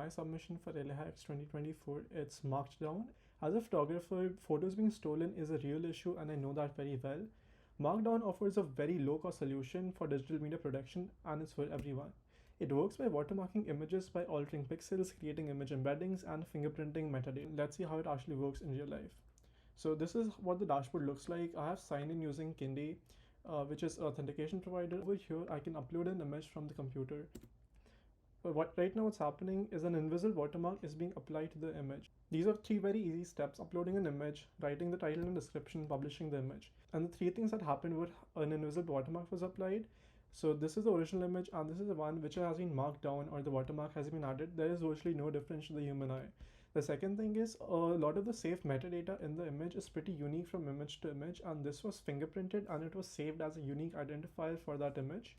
my submission for LAHacks 2024. It's MarkedDown. As a photographer, photos being stolen is a real issue, and I know that very well. Markdown offers a very low-cost solution for digital media production, and it's for everyone. It works by watermarking images by altering pixels, creating image embeddings, and fingerprinting metadata. Let's see how it actually works in real life. So this is what the dashboard looks like. I have signed in using Kindi, which is authentication provider. Over here, I can upload an image from the computer. But right now what's happening is an invisible watermark is being applied to the image. These are three very easy steps: uploading an image, writing the title and description, publishing the image. And the three things that happened were an invisible watermark was applied. So this is the original image, and this is the one which has been marked down, or the watermark has been added. There is virtually no difference to the human eye. The second thing is a lot of the saved metadata in the image is pretty unique from image to image, and this was fingerprinted and it was saved as a unique identifier for that image.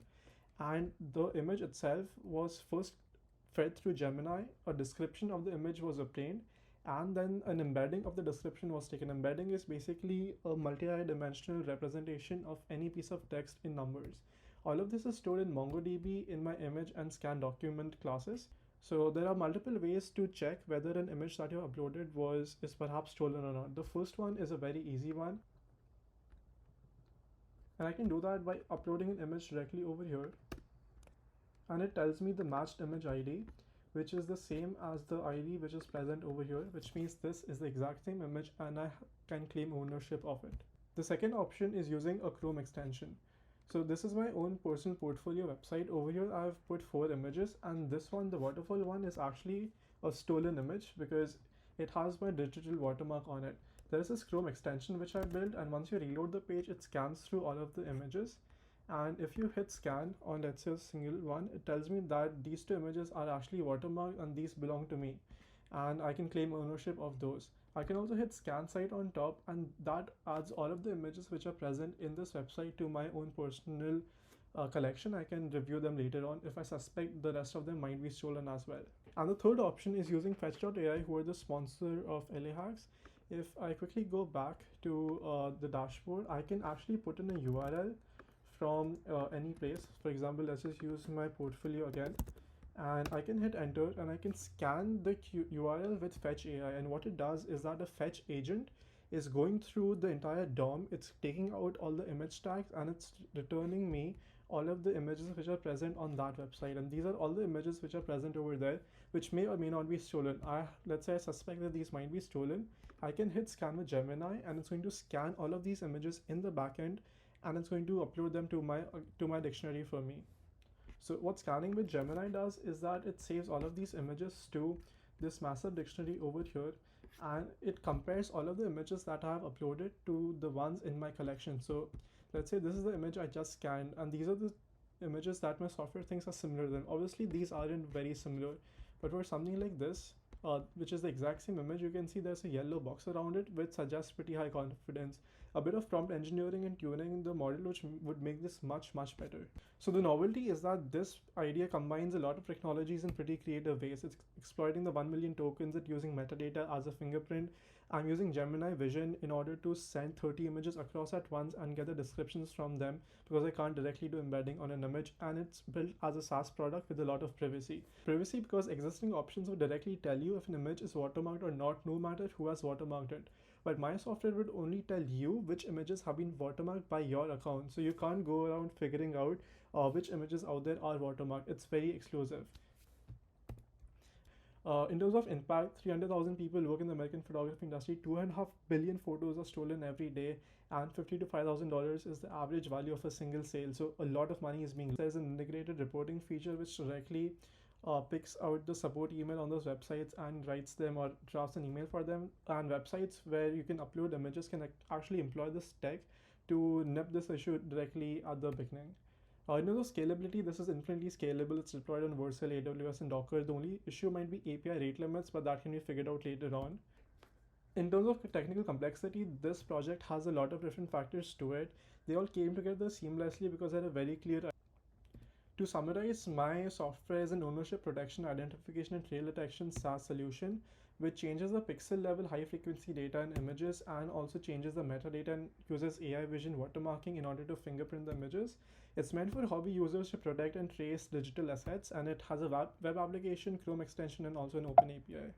And the image itself was first fed through Gemini, a description of the image was obtained, and then an embedding of the description was taken. Embedding is basically a multi-dimensional representation of any piece of text in numbers. All of this is stored in MongoDB in my image and scan document classes. So there are multiple ways to check whether an image that you uploaded is perhaps stolen or not. The first one is a very easy one, and I can do that by uploading an image directly over here, and it tells me the matched image ID, which is the same as the ID which is present over here, which means this is the exact same image and I can claim ownership of it. The second option is using a Chrome extension. So this is my own personal portfolio website. Over here I've put 4 images, and this one, the waterfall one, is actually a stolen image because it has my digital watermark on it. There is this Chrome extension which I built, and once you reload the page, it scans through all of the images. And if you hit scan on, let's say, a single one, it tells me that these 2 images are actually watermarked and these belong to me, and I can claim ownership of those. I can also hit scan site on top, and that adds all of the images which are present in this website to my own personal collection. I can review them later on if I suspect the rest of them might be stolen as well. And the third option is using Fetch.ai, who are the sponsor of LAHacks. If I quickly go back to the dashboard, I can actually put in a URL from any place. For example, let's just use my portfolio again, and I can hit enter, and I can scan the URL with Fetch AI. And what it does is that the Fetch agent is going through the entire DOM. It's taking out all the image tags and it's returning me all of the images which are present on that website. And these are all the images which are present over there, which may or may not be stolen. Let's say I suspect that these might be stolen. I can hit scan with Gemini, and it's going to scan all of these images in the backend, and it's going to upload them to my dictionary for me. So what scanning with Gemini does is that it saves all of these images to this massive dictionary over here, and it compares all of the images that I have uploaded to the ones in my collection. So let's say this is the image I just scanned, and these are the images that my software thinks are similar to them. Obviously these aren't very similar, but for something like this, which is the exact same image, you can see there's a yellow box around it which suggests pretty high confidence. A bit of prompt engineering and tuning the model which would make this much better. So the novelty is that this idea combines a lot of technologies in pretty creative ways. It's exploiting the 1 million tokens, it using metadata as a fingerprint. I'm using Gemini Vision in order to send 30 images across at once and get the descriptions from them, because I can't directly do embedding on an image, and it's built as a SaaS product with a lot of privacy. Privacy because existing options would directly tell you if an image is watermarked or not, no matter who has watermarked it. But my software would only tell you which images have been watermarked by your account. So you can't go around figuring out which images out there are watermarked. It's very exclusive. In terms of impact, 300,000 people work in the American photography industry, 2.5 billion photos are stolen every day, and $50 to $5,000 is the average value of a single sale. So a lot of money is being lost. There's an integrated reporting feature which directly picks out the support email on those websites and writes them or drafts an email for them. And websites where you can upload images can actually employ this tech to nip this issue directly at the beginning. In terms of scalability, this is infinitely scalable. It's deployed on Vercel, AWS, and Docker. The only issue might be API rate limits, but that can be figured out later on. In terms of technical complexity, this project has a lot of different factors to it. They all came together seamlessly because they had a very clear. To summarize, my software is an ownership protection identification and trail detection SaaS solution which changes the pixel level high frequency data in images and also changes the metadata and uses AI vision watermarking in order to fingerprint the images. It's meant for hobby users to protect and trace digital assets, and it has a web application, Chrome extension, and also an open API.